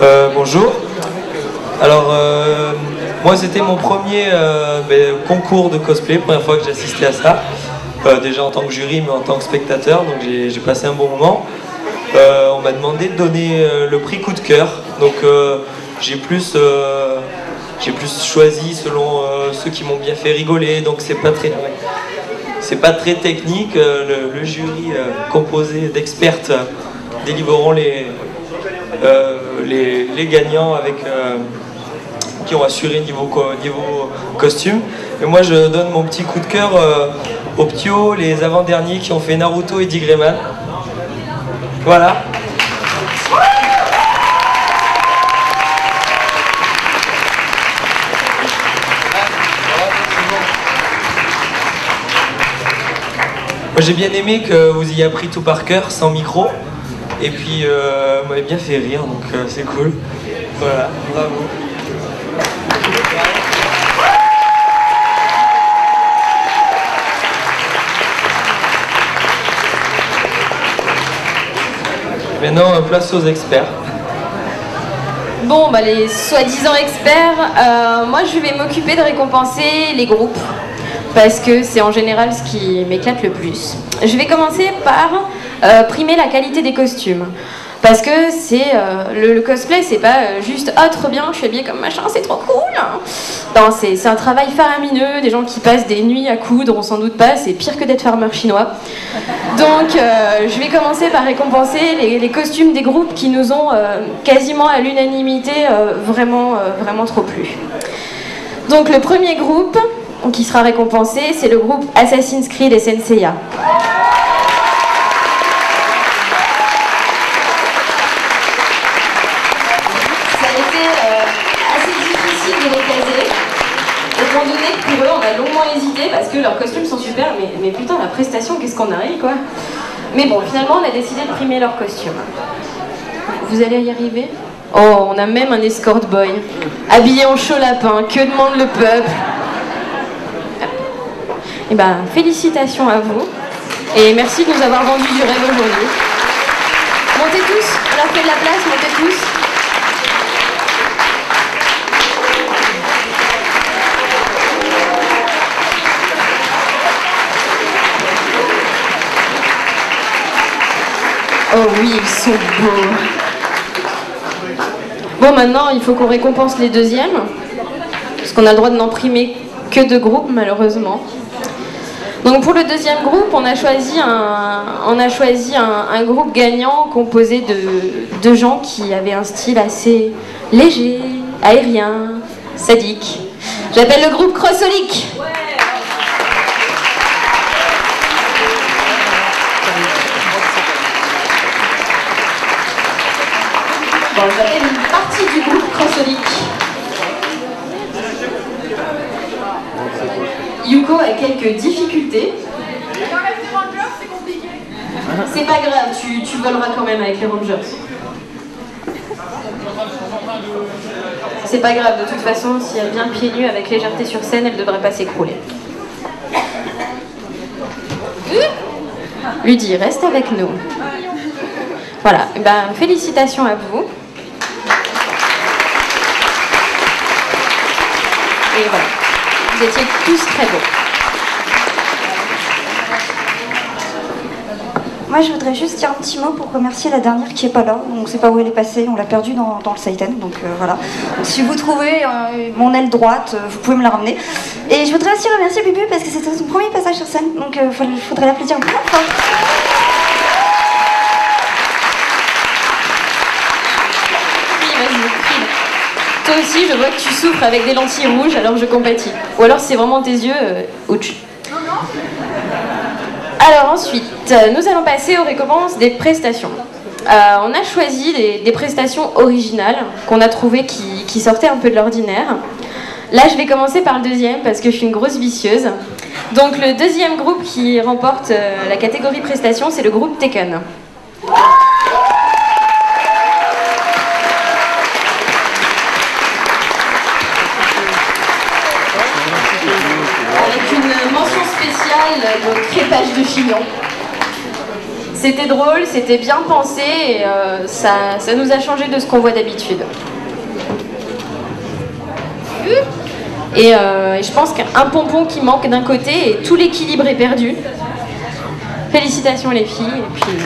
Bonjour. Alors, moi c'était mon premier concours de cosplay, première fois que j'assistais à ça. Déjà en tant que jury, mais en tant que spectateur, donc j'ai passé un bon moment. On m'a demandé de donner le prix coup de cœur, donc j'ai plus choisi selon ceux qui m'ont bien fait rigoler, donc c'est pas très technique. Le jury composé d'expertes délivreront les gagnants avec qui ont assuré niveau costume. Et moi je donne mon petit coup de cœur aux Ptio, les avant-derniers qui ont fait Naruto et Digreman. Voilà. Moi j'ai bien aimé que vous ayez appris tout par cœur, sans micro. Et puis vous m'avez bien fait rire, donc c'est cool. Voilà, bravo. Maintenant, place aux experts. Bon, bah, les soi-disant experts, moi je vais m'occuper de récompenser les groupes, parce que c'est en général ce qui m'éclate le plus. Je vais commencer par primer la qualité des costumes. Parce que c'est le cosplay, c'est pas juste ah trop bien, je suis habillée comme machin, c'est trop cool. Non, c'est un travail faramineux, des gens qui passent des nuits à coudre, on s'en doute pas, c'est pire que d'être farmeur chinois. Donc je vais commencer par récompenser les costumes des groupes qui nous ont quasiment à l'unanimité vraiment trop plu. Donc le premier groupe qui sera récompensé, c'est le groupe Assassin's Creed et Senseiya. Étant donné que pour eux, on a longuement hésité parce que leurs costumes sont super, mais putain, la prestation, qu'est-ce qu'on arrive, quoi. Mais bon, finalement, on a décidé de primer leurs costumes. Vous allez y arriver? Oh, on a même un escort boy, habillé en chaud lapin, que demande le peuple? Eh ben, félicitations à vous, et merci de nous avoir vendu du rêve aujourd'hui. Montez tous, on leur fait de la place, montez tous. Oh oui, ils sont beaux. Bon, maintenant, il faut qu'on récompense les deuxièmes, parce qu'on a le droit de n'en primer que 2 groupes, malheureusement. Donc pour le deuxième groupe, on a choisi un groupe gagnant composé de gens qui avaient un style assez léger, aérien, sadique. J'appelle le groupe Crossolic. Bon, j'appelle une partie du groupe Crossolic. Yuko a quelques difficultés. C'est pas grave, tu voleras quand même avec les Rangers. C'est pas grave, de toute façon, si elle vient pieds nus avec légèreté sur scène, elle devrait pas s'écrouler. Ludie, reste avec nous. Voilà, ben, félicitations à vous. Et voilà, vous étiez tous très beaux. Moi, je voudrais juste dire un petit mot pour remercier la dernière qui est pas là. On ne sait pas où elle est passée, on l'a perdue dans le Saiten. Donc voilà. Donc, si vous trouvez mon aile droite, vous pouvez me la ramener. Et je voudrais aussi remercier Bubu parce que c'était son premier passage sur scène. Donc il faudrait l'applaudir bien fort. Toi aussi, je vois que tu souffres avec des lentilles rouges, alors je compatis. Ou alors c'est vraiment tes yeux, ouch. Alors ensuite, nous allons passer aux récompenses des prestations. On a choisi des prestations originales qu'on a trouvées qui sortaient un peu de l'ordinaire. Là, je vais commencer par le deuxième parce que je suis une grosse vicieuse. Donc le deuxième groupe qui remporte la catégorie prestations, c'est le groupe Tekken. Avec une mention spéciale de crépage de chignon. C'était drôle, c'était bien pensé et ça nous a changé de ce qu'on voit d'habitude. Et je pense qu'un pompon qui manque d'un côté et tout l'équilibre est perdu. Félicitations les filles. Et puis...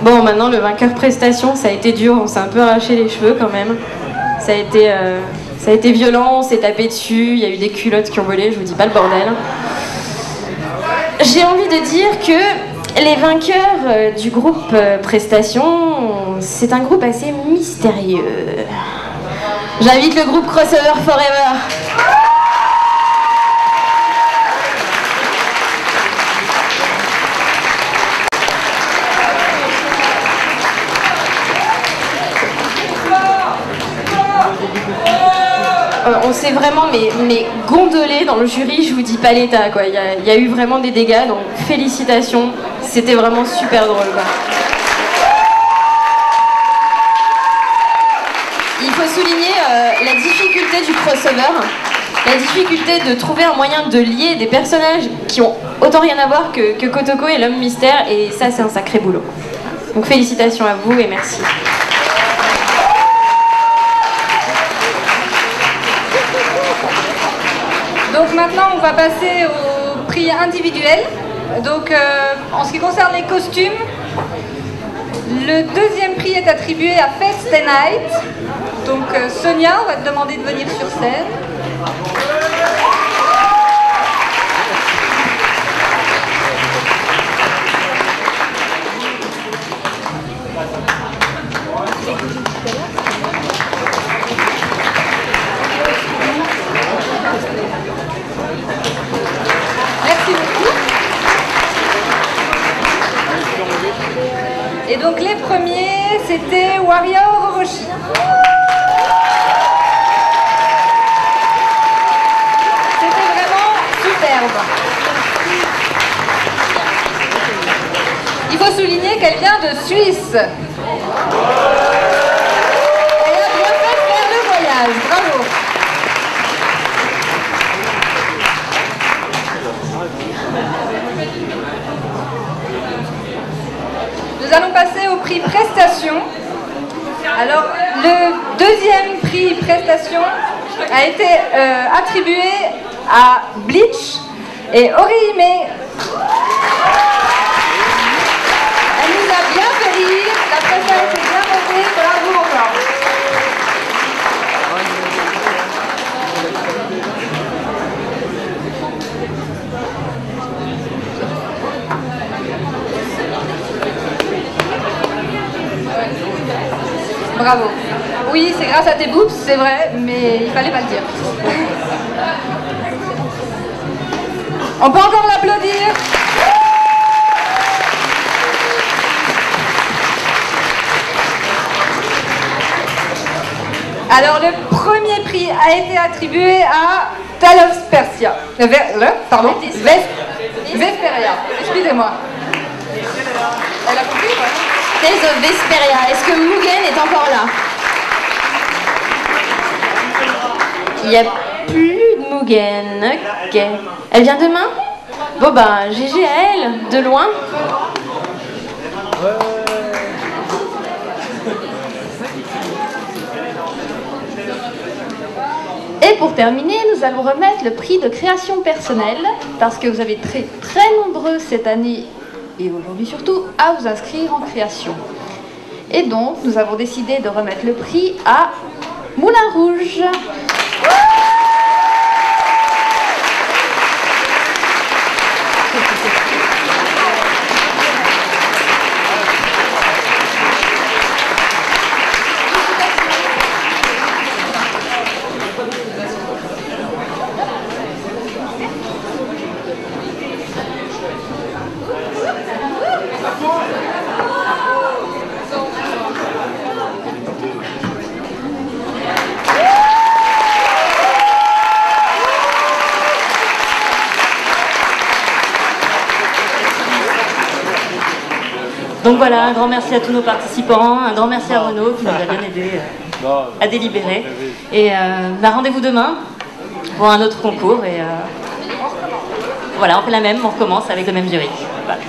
Bon, maintenant le vainqueur prestation, ça a été dur, on s'est un peu arraché les cheveux quand même. Ça a été violent, on s'est tapé dessus, il y a eu des culottes qui ont volé, je vous dis pas le bordel. J'ai envie de dire que les vainqueurs du groupe prestation, c'est un groupe assez mystérieux. J'invite le groupe Crossover Forever. On s'est vraiment mais gondolé dans le jury, je vous dis pas l'état quoi. Il y a eu vraiment des dégâts, donc félicitations, c'était vraiment super drôle quoi. Il faut souligner la difficulté du crossover, la difficulté de trouver un moyen de lier des personnages qui ont autant rien à voir que Kotoko et l'homme mystère, et ça c'est un sacré boulot. Donc félicitations à vous et merci. Donc maintenant on va passer au prix individuel. Donc en ce qui concerne les costumes, le deuxième prix est attribué à Fest Night. Donc Sonia, on va te demander de venir sur scène. Et donc les premiers, c'était Warrior Orochi. C'était vraiment superbe. Il faut souligner qu'elle vient de Suisse. Elle a bien fait faire le voyage, bravo. Nous allons passer au prix prestation. Alors, le deuxième prix prestation a été attribué à Bleach et Orihime. Elle nous a bien fait rire, la prestation a été bien montée, bravo encore. Bravo. Oui, c'est grâce à tes boobs, c'est vrai, mais il fallait pas le dire. On peut encore l'applaudir. Alors, le premier prix a été attribué à Tales of Persia. Pardon, Vesperia. Excusez-moi. Elle a compris, ouais. Tales of Vesperia. Est-ce que Mugen est encore là? Il n'y a plus de Mugen. Ok. Elle vient demain? Bon bah, GG à elle, de loin. Et pour terminer, nous allons remettre le prix de création personnelle, parce que vous avez été très nombreux cette année et aujourd'hui surtout, à vous inscrire en création. Et donc, nous avons décidé de remettre le prix à Moulin Rouge. Donc voilà, un grand merci à tous nos participants, un grand merci à Renaud qui nous a bien aidé à délibérer. Et rendez-vous demain pour un autre concours. Et voilà, on fait la même, on recommence avec le même jury. Voilà.